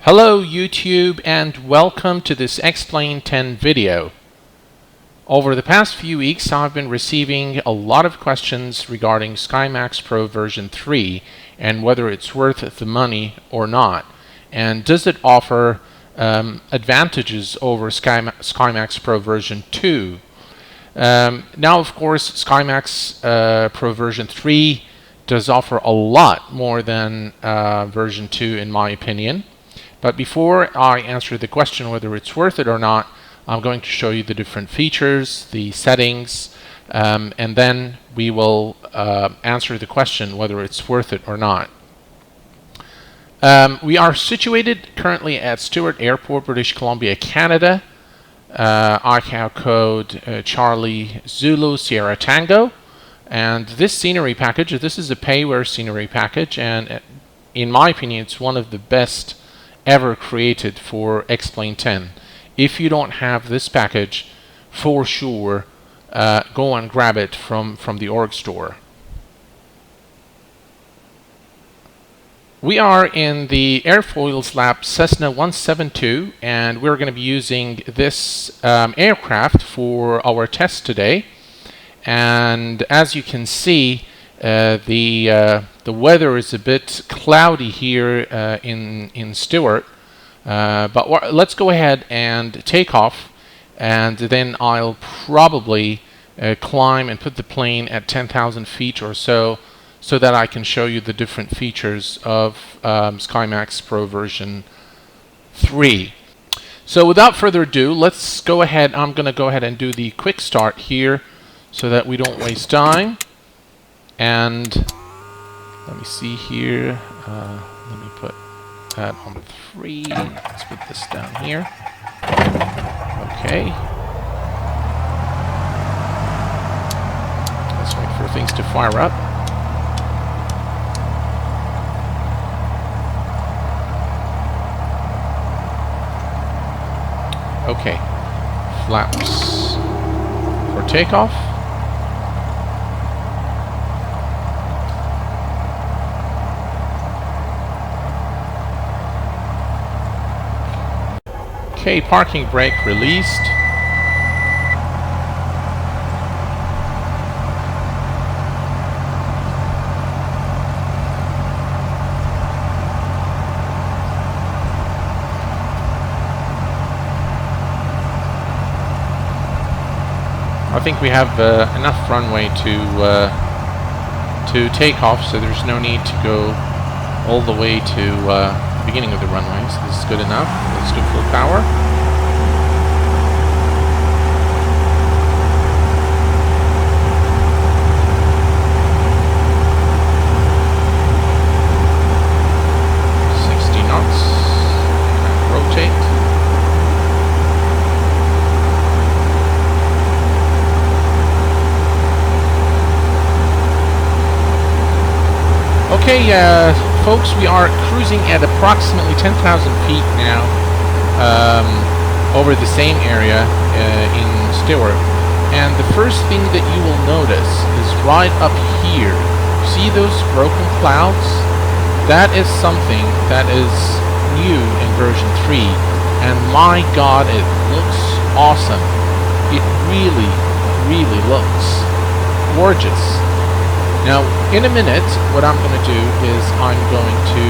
Hello YouTube and welcome to this Explain 10 video. Over the past few weeks I've been receiving a lot of questions regarding SkyMaxPro version 3 and whether it's worth the money or not, and does it offer advantages over SkyMaxPro version 2. Now of course SkyMax Pro version 3 does offer a lot more than version 2 in my opinion. But before I answer the question whether it's worth it or not, I'm going to show you the different features, the settings, and then we will answer the question whether it's worth it or not. We are situated currently at Stewart Airport, British Columbia, Canada. ICAO code Charlie Zulu Sierra Tango. And this scenery package, this is a payware scenery package, and in my opinion it's one of the best ever created for Explain 10. If you don't have this package, for sure go and grab it from the org store. We are in the Airfoils Lab Cessna 172 and we're going to be using this aircraft for our test today. And as you can see, the weather is a bit cloudy here in Stewart, but let's go ahead and take off, and then I'll probably climb and put the plane at 10,000 feet or so that I can show you the different features of SkyMaxPro version 3. So without further ado, let's go ahead. I'm going to go ahead and do the quick start here so that we don't waste time. And let me see here, let me put that on 3, let's put this down here. Okay. Let's wait for things to fire up. Okay, flaps for takeoff. Okay, parking brake released. I think we have enough runway to take off, so there's no need to go all the way to beginning of the runway, so this is good enough. Let's do full power. Okay, folks, we are cruising at approximately 10,000 feet now over the same area in Stewart. And the first thing that you will notice is right up here. See those broken clouds? That is something that is new in version 3. And my God, it looks awesome. It really, really looks gorgeous. Now, in a minute, what I'm going to do is I'm going to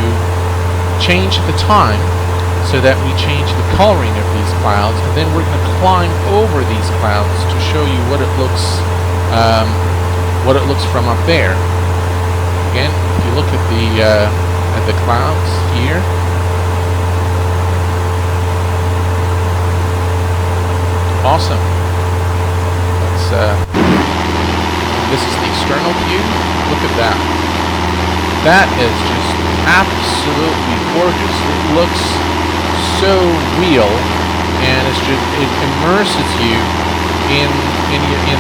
change the time so that we change the coloring of these clouds, and then we're going to climb over these clouds to show you what it looks from up there. Again, if you look at the clouds here, awesome. This is the external view. Look at that. That is just absolutely gorgeous. It looks so real, and it immerses you in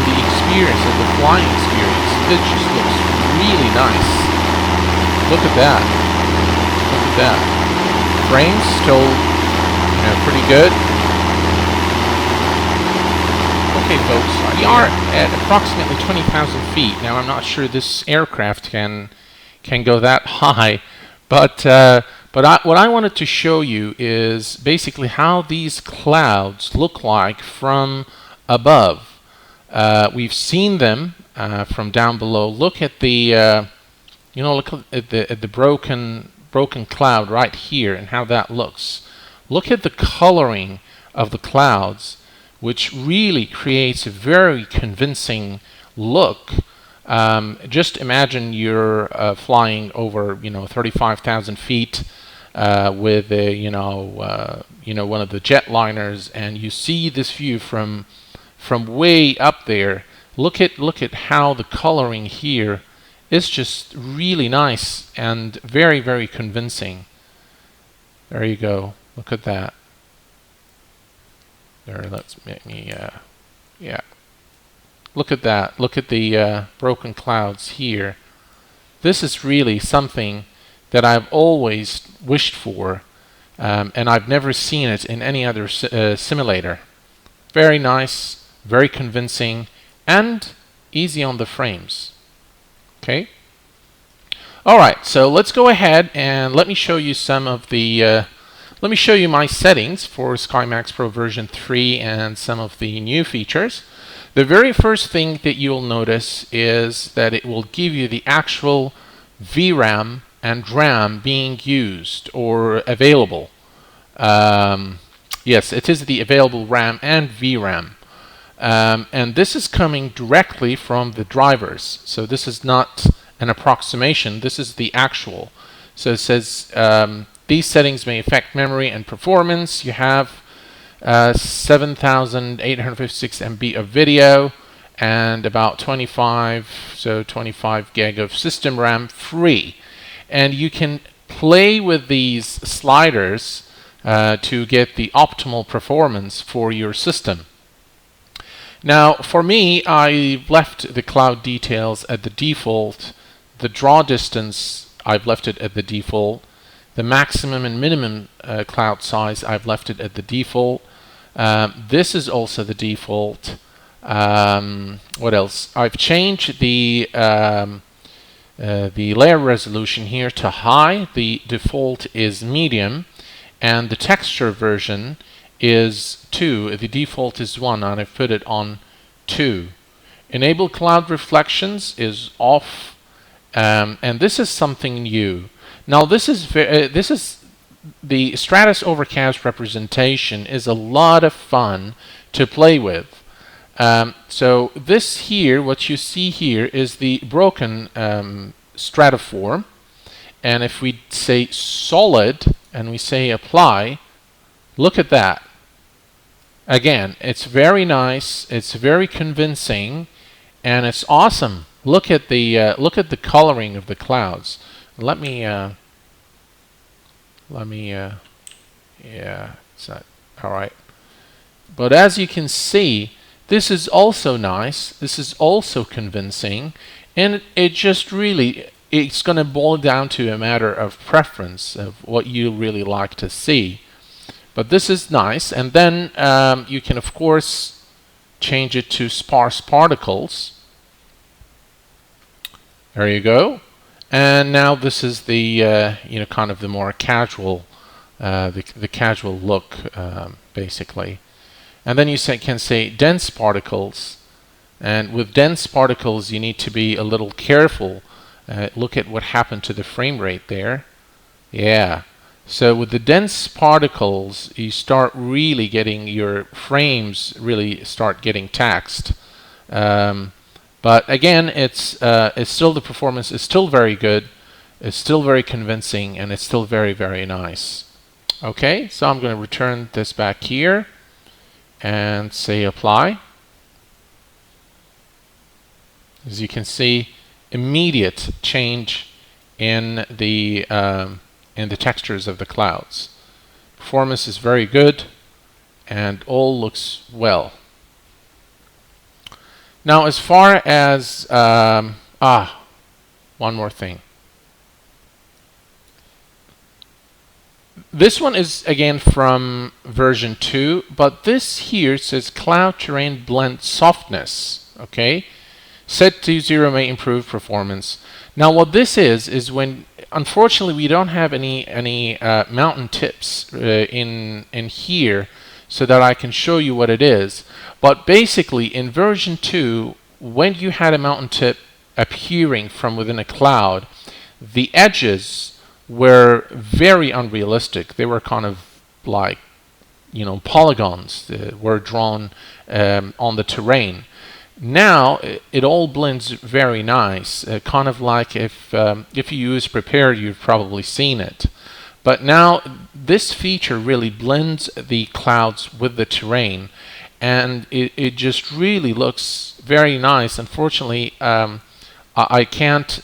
the experience, of the flying experience. It just looks really nice. Look at that. Look at that. Frames still, pretty good. Okay, folks, we are at approximately 20,000 feet. Now, I'm not sure this aircraft can go that high, but But what I wanted to show you is basically how these clouds look like from above. We've seen them from down below. Look at the look at the broken cloud right here and how that looks. Look at the coloring of the clouds, which really creates a very convincing look. Just imagine you're flying over 35,000 feet with one of the jetliners, and you see this view from way up there. Look at how the coloring here is just really nice and very, very convincing. There you go. Look at that. There, let's make me yeah. Look at that. Look at the broken clouds here. This is really something that I've always wished for, and I've never seen it in any other simulator. Very nice, very convincing, and easy on the frames. Okay. All right. So let's go ahead and let me show you some of the. Let me show you my settings for SkyMaxPro version 3 and some of the new features. The very first thing that you'll notice is that it will give you the actual VRAM and RAM being used or available. Yes, it is the available RAM and VRAM. And this is coming directly from the drivers. So this is not an approximation, this is the actual. So it says these settings may affect memory and performance. You have 7,856 MB of video and about 25 gig of system RAM free. And you can play with these sliders to get the optimal performance for your system. Now, for me, I've left the cloud details at the default. The draw distance, I've left it at the default. The maximum and minimum cloud size, I've left it at the default. This is also the default. What else? I've changed the layer resolution here to high. The default is medium, and the texture version is 2. The default is 1, and I've put it on 2. Enable cloud reflections is off, and this is something new. Now this is the Stratus Overcast representation is a lot of fun to play with. So this here, what you see here, is the broken stratiform, and if we say solid and we say apply, look at that. Again, it's very nice, it's very convincing, and it's awesome. Look at the coloring of the clouds. Let me yeah, it's not all right. But as you can see, this is also nice, this is also convincing, and it just really, it's going to boil down to a matter of preference of what you really like to see. But this is nice, and then you can of course change it to sparse particles. There you go. And now this is the kind of the more casual, the casual look, basically. And then you can say dense particles, and with dense particles you need to be a little careful. Look at what happened to the frame rate there. Yeah. So with the dense particles, you start really getting your frames really start getting taxed. But again, it's still, the performance is still very good, it's still very convincing, and it's still very, very nice. Okay, so I'm going to return this back here and say apply. As you can see, immediate change in the textures of the clouds. Performance is very good, and all looks well. Now, as far as one more thing. This one is again from version 2, but this here says Cloud Terrain Blend Softness. Okay, set to 0 may improve performance. Now, what this is when unfortunately, we don't have any mountain tips in here, so that I can show you what it is. But basically, in version 2, when you had a mountain tip appearing from within a cloud, the edges were very unrealistic. They were kind of like, polygons were drawn on the terrain. Now it all blends very nice, kind of like if you use Prepare, you've probably seen it. But now this feature really blends the clouds with the terrain, and it just really looks very nice. Unfortunately, I can't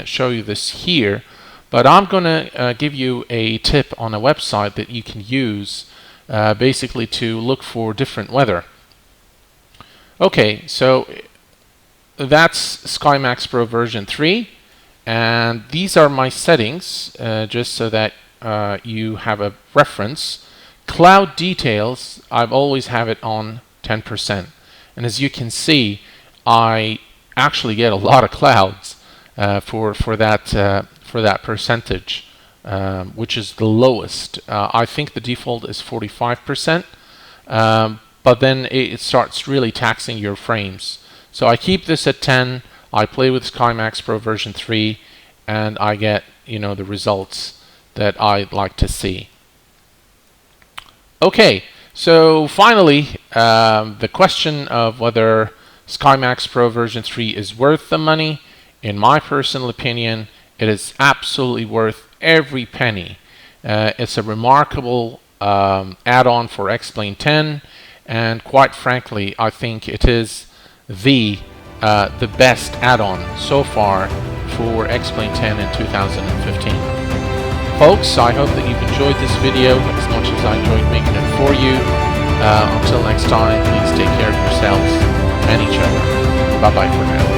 show you this here, but I'm gonna give you a tip on a website that you can use basically to look for different weather. Okay, so that's SkyMaxPro version 3, and these are my settings, just so that you have a reference. Cloud details, I've always have it on 10%, and as you can see, I actually get a lot of clouds for that percentage, which is the lowest. I think the default is 45%, but then it starts really taxing your frames. So I keep this at 10. I play with SkyMaxPro version 3, and I get the results that I'd like to see. Okay, so finally, the question of whether SkyMaxPro version 3 is worth the money. In my personal opinion, it is absolutely worth every penny. It's a remarkable add-on for X-Plane 10, and quite frankly, I think it is the best add-on so far for X-Plane 10 in 2015. Folks, I hope that you've enjoyed this video as much as I enjoyed making it for you. Until next time, please take care of yourselves and each other. Bye-bye for now.